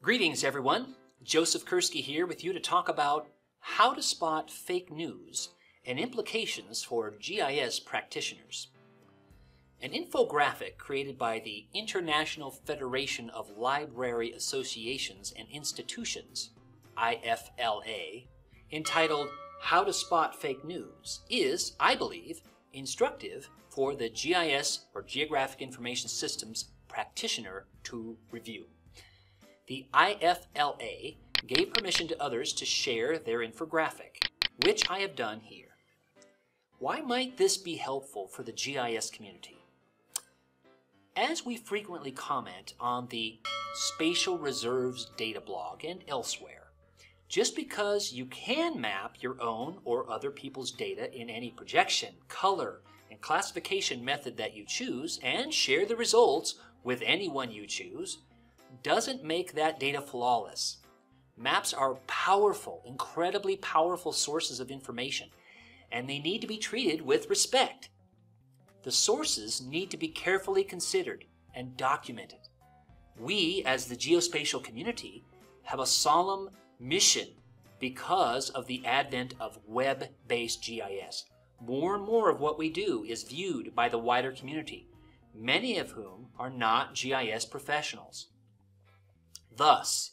Greetings, everyone. Joseph Kursky here with you to talk about how to spot fake news and implications for GIS practitioners. An infographic created by the International Federation of Library Associations and Institutions, IFLA, entitled How to Spot Fake News is, I believe, instructive for the GIS or Geographic Information Systems practitioner to review. The IFLA gave permission to others to share their infographic, which I have done here. Why might this be helpful for the GIS community? As we frequently comment on the Spatial Reserves data blog and elsewhere, just because you can map your own or other people's data in any projection, color, and classification method that you choose and share the results with anyone you choose, doesn't make that data flawless. Maps are powerful, incredibly powerful sources of information, and they need to be treated with respect. The sources need to be carefully considered and documented. We, as the geospatial community, have a solemn mission because of the advent of web-based GIS. More and more of what we do is viewed by the wider community, many of whom are not GIS professionals. Thus,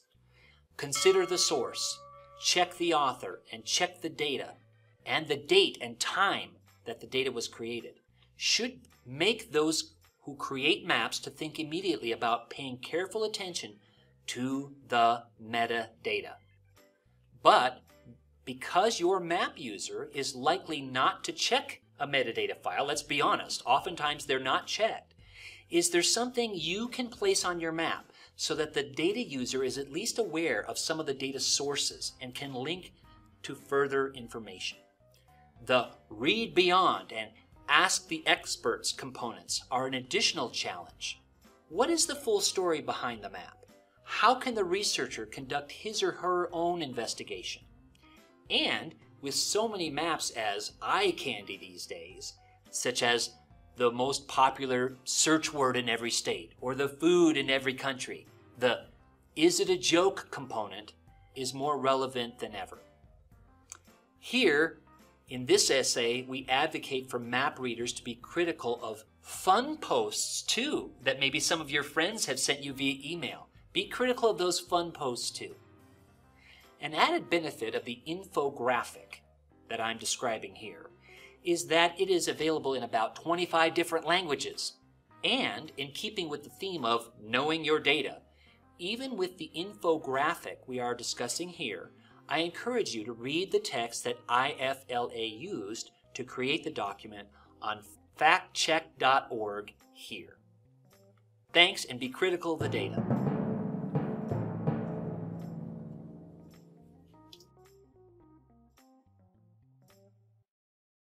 consider the source, check the author, and check the data, and the date and time that the data was created. Should make those who create maps to think immediately about paying careful attention to the metadata. But because your map user is likely not to check a metadata file, let's be honest, oftentimes they're not checked, is there something you can place on your map so that the data user is at least aware of some of the data sources and can link to further information? The read beyond and ask the experts components are an additional challenge. What is the full story behind the map? How can the researcher conduct his or her own investigation? And with so many maps as eye candy these days, such as the most popular search word in every state, or the food in every country, the "is it a joke" component is more relevant than ever. Here, in this essay, we advocate for map readers to be critical of fun posts too, that maybe some of your friends have sent you via email. Be critical of those fun posts too. An added benefit of the infographic that I'm describing here is that it is available in about 25 different languages. And in keeping with the theme of knowing your data, even with the infographic we are discussing here, I encourage you to read the text that IFLA used to create the document on factcheck.org here. Thanks, and be critical of the data.